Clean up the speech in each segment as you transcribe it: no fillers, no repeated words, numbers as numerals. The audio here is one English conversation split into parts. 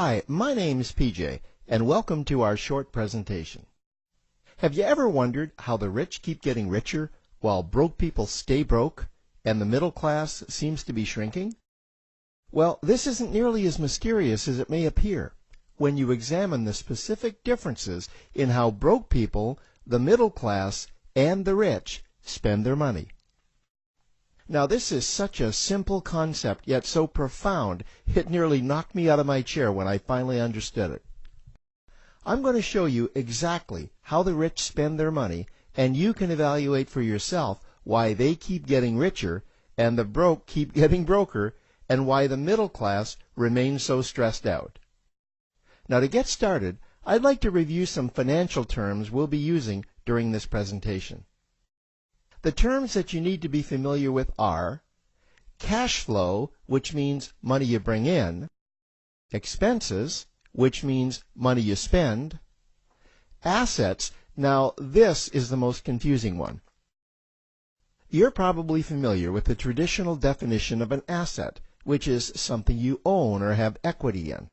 Hi, my name's PJ, and welcome to our short presentation. Have you ever wondered how the rich keep getting richer while broke people stay broke and the middle class seems to be shrinking? Well, this isn't nearly as mysterious as it may appear when you examine the specific differences in how broke people, the middle class, and the rich spend their money. Now, this is such a simple concept, yet so profound, it nearly knocked me out of my chair when I finally understood it. I'm going to show you exactly how the rich spend their money, and you can evaluate for yourself why they keep getting richer and the broke keep getting broker, and why the middle class remains so stressed out. Now, to get started, I'd like to review some financial terms we'll be using during this presentation. The terms that you need to be familiar with are cash flow, which means money you bring in, expenses, which means money you spend, assets. Now, this is the most confusing one. You're probably familiar with the traditional definition of an asset, which is something you own or have equity in.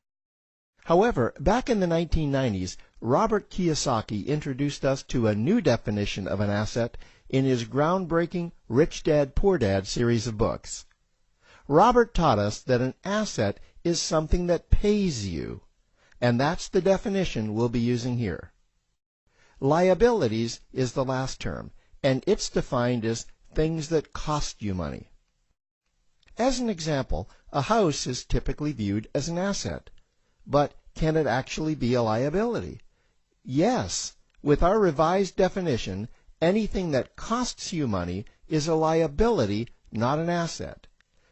However, back in the 1990s, Robert Kiyosaki introduced us to a new definition of an asset in his groundbreaking Rich Dad, Poor Dad series of books. Robert taught us that an asset is something that pays you, and that's the definition we'll be using here. Liabilities is the last term, and it's defined as things that cost you money. As an example, a house is typically viewed as an asset, but can it actually be a liability? Yes, with our revised definition, anything that costs you money is a liability, not an asset.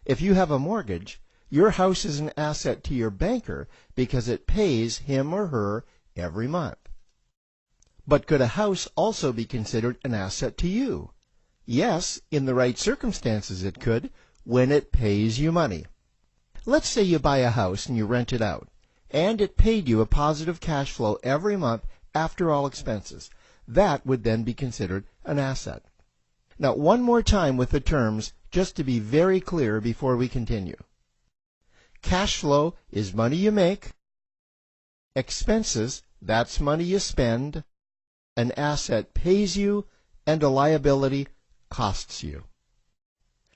If you have a mortgage, your house is an asset to your banker because it pays him or her every month. But could a house also be considered an asset to you? Yes, in the right circumstances it could, when it pays you money. Let's say you buy a house and you rent it out, and it paid you a positive cash flow every month after all expenses. That would then be considered an asset. Now, one more time with the terms, just to be very clear before we continue. Cash flow is money you make. Expenses, that's money you spend. An asset pays you, and a liability costs you.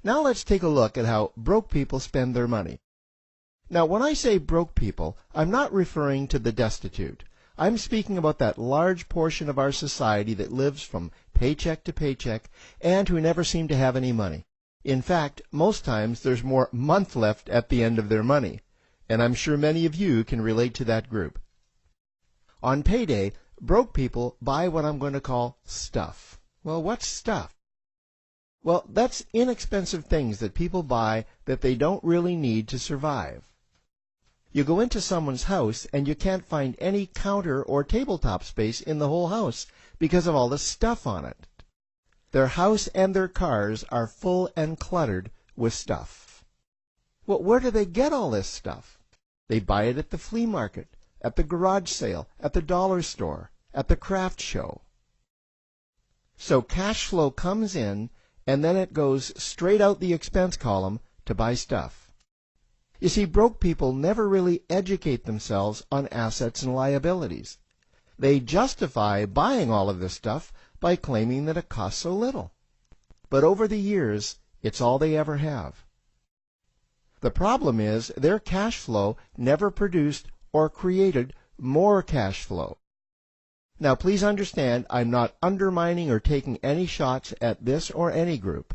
Now let's take a look at how broke people spend their money. Now, when I say broke people, I'm not referring to the destitute. I'm speaking about that large portion of our society that lives from paycheck to paycheck and who never seem to have any money. In fact, most times there's more month left at the end of their money, and I'm sure many of you can relate to that group. On payday, broke people buy what I'm going to call stuff. Well, what's stuff? Well, that's inexpensive things that people buy that they don't really need to survive. You go into someone's house and you can't find any counter or tabletop space in the whole house because of all the stuff on it. Their house and their cars are full and cluttered with stuff. Well, where do they get all this stuff? They buy it at the flea market, at the garage sale, at the dollar store, at the craft show. So cash flow comes in and then it goes straight out the expense column to buy stuff. You see, broke people never really educate themselves on assets and liabilities. They justify buying all of this stuff by claiming that it costs so little. But over the years, it's all they ever have. The problem is their cash flow never produced or created more cash flow. Now, please understand, I'm not undermining or taking any shots at this or any group.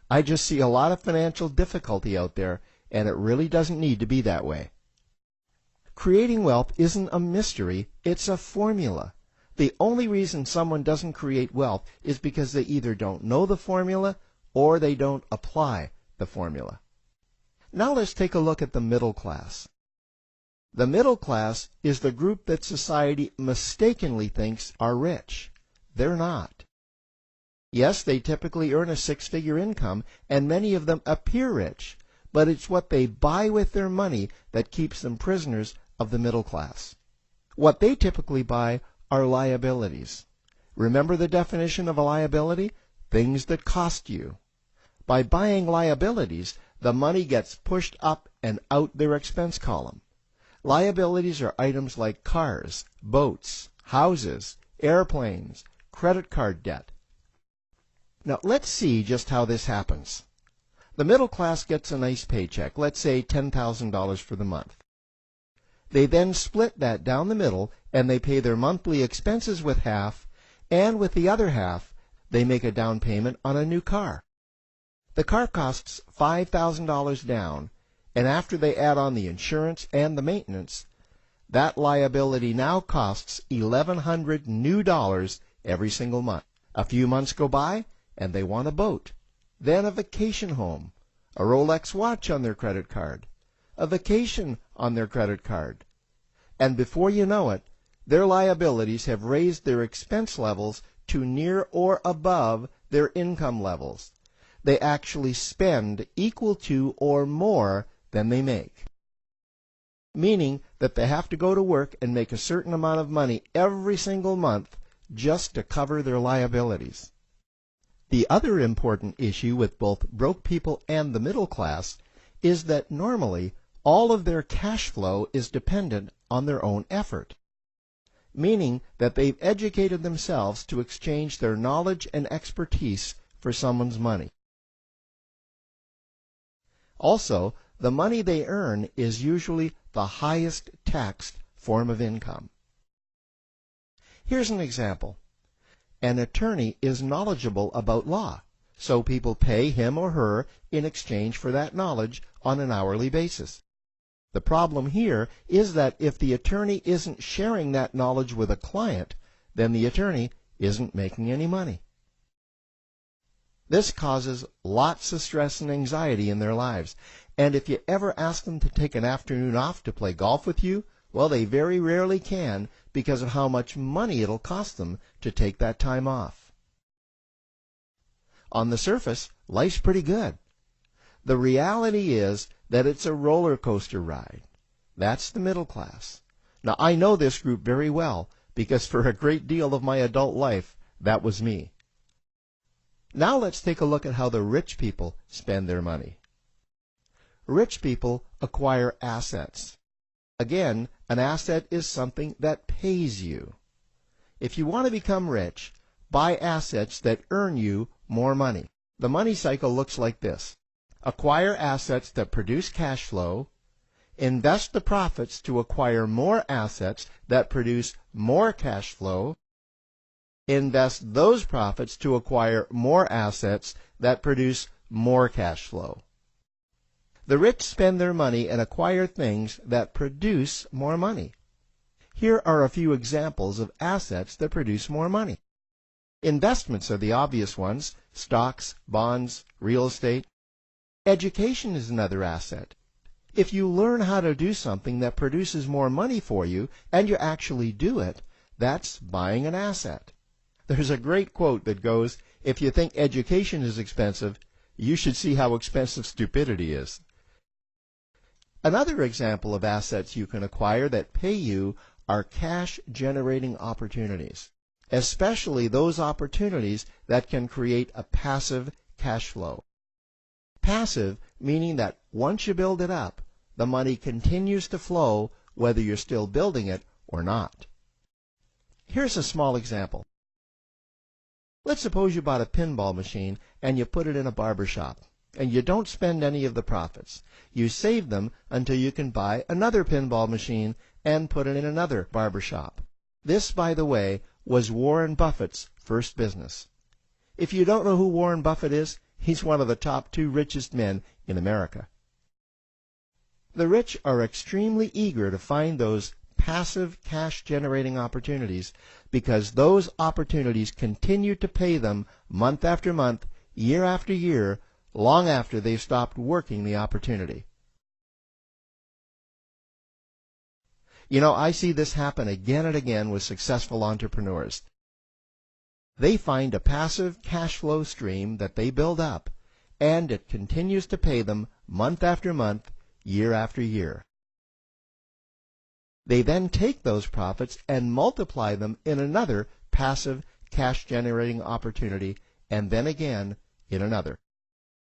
I just see a lot of financial difficulty out there, and it really doesn't need to be that way. Creating wealth isn't a mystery, it's a formula. The only reason someone doesn't create wealth is because they either don't know the formula or they don't apply the formula. Now let's take a look at the middle class. The middle class is the group that society mistakenly thinks are rich. They're not. Yes, they typically earn a six-figure income, and many of them appear rich, but it's what they buy with their money that keeps them prisoners of the middle class. What they typically buy are liabilities. Remember the definition of a liability? Things that cost you. By buying liabilities, the money gets pushed up and out their expense column. Liabilities are items like cars, boats, houses, airplanes, credit card debt. Now let's see just how this happens. The middle class gets a nice paycheck, let's say $10,000 for the month. They then split that down the middle and they pay their monthly expenses with half, and with the other half, they make a down payment on a new car. The car costs $5,000 down, and after they add on the insurance and the maintenance, that liability now costs $1,100 new dollars every single month. A few months go by, and they want a boat, then a vacation home, a Rolex watch on their credit card, a vacation on their credit card. And before you know it, their liabilities have raised their expense levels to near or above their income levels. They actually spend equal to or more than they make, meaning that they have to go to work and make a certain amount of money every single month just to cover their liabilities. The other important issue with both broke people and the middle class is that normally all of their cash flow is dependent on their own effort, meaning that they've educated themselves to exchange their knowledge and expertise for someone's money. Also, the money they earn is usually the highest taxed form of income. Here's an example. An attorney is knowledgeable about law, so people pay him or her in exchange for that knowledge on an hourly basis. The problem here is that if the attorney isn't sharing that knowledge with a client, then the attorney isn't making any money. This causes lots of stress and anxiety in their lives, and if you ever ask them to take an afternoon off to play golf with you, well, they very rarely can because of how much money it'll cost them to take that time off. On the surface, life's pretty good. The reality is that it's a roller coaster ride. That's the middle class. Now, I know this group very well because for a great deal of my adult life, that was me. Now let's take a look at how the rich people spend their money. Rich people acquire assets. Again, an asset is something that pays you. If you want to become rich, buy assets that earn you more money. The money cycle looks like this. Acquire assets that produce cash flow, invest the profits to acquire more assets that produce more cash flow, invest those profits to acquire more assets that produce more cash flow. The rich spend their money and acquire things that produce more money. Here are a few examples of assets that produce more money. Investments are the obvious ones: stocks, bonds, real estate. Education is another asset. If you learn how to do something that produces more money for you and you actually do it, that's buying an asset. There's a great quote that goes, "If you think education is expensive, you should see how expensive stupidity is." Another example of assets you can acquire that pay you are cash-generating opportunities, especially those opportunities that can create a passive cash flow. Passive meaning that once you build it up, the money continues to flow whether you're still building it or not. Here's a small example. Let's suppose you bought a pinball machine and you put it in a barber shop, and you don't spend any of the profits. You save them until you can buy another pinball machine and put it in another barber shop. This, by the way, was Warren Buffett's first business. If you don't know who Warren Buffett is, he's one of the top 2 richest men in America. The rich are extremely eager to find those passive cash-generating opportunities because those opportunities continue to pay them month after month, year after year, long after they've stopped working the opportunity. You know, I see this happen again and again with successful entrepreneurs. They find a passive cash flow stream that they build up, and it continues to pay them month after month, year after year. They then take those profits and multiply them in another passive cash-generating opportunity, and then again in another.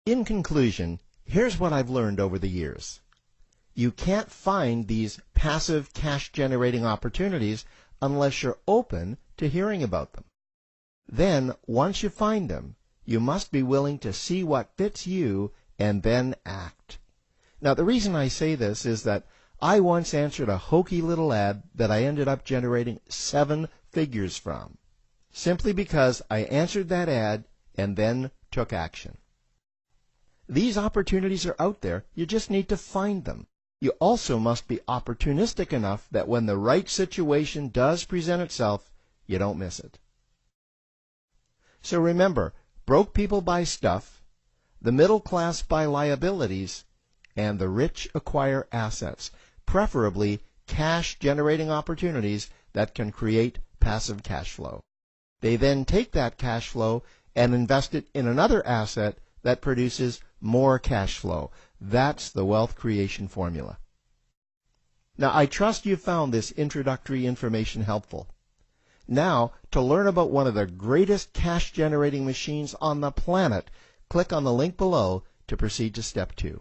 In conclusion, here's what I've learned over the years. You can't find these passive cash-generating opportunities unless you're open to hearing about them. Then, once you find them, you must be willing to see what fits you and then act. Now, the reason I say this is that I once answered a hokey little ad that I ended up generating 7 figures from, simply because I answered that ad and then took action. These opportunities are out there. You just need to find them. You also must be opportunistic enough that when the right situation does present itself, you don't miss it. So remember, broke people buy stuff, the middle class buy liabilities, and the rich acquire assets, preferably cash-generating opportunities that can create passive cash flow. They then take that cash flow and invest it in another asset that produces more cash flow. That's the wealth creation formula. Now, I trust you found this introductory information helpful. Now, to learn about one of the greatest cash-generating machines on the planet, click on the link below to proceed to step 2.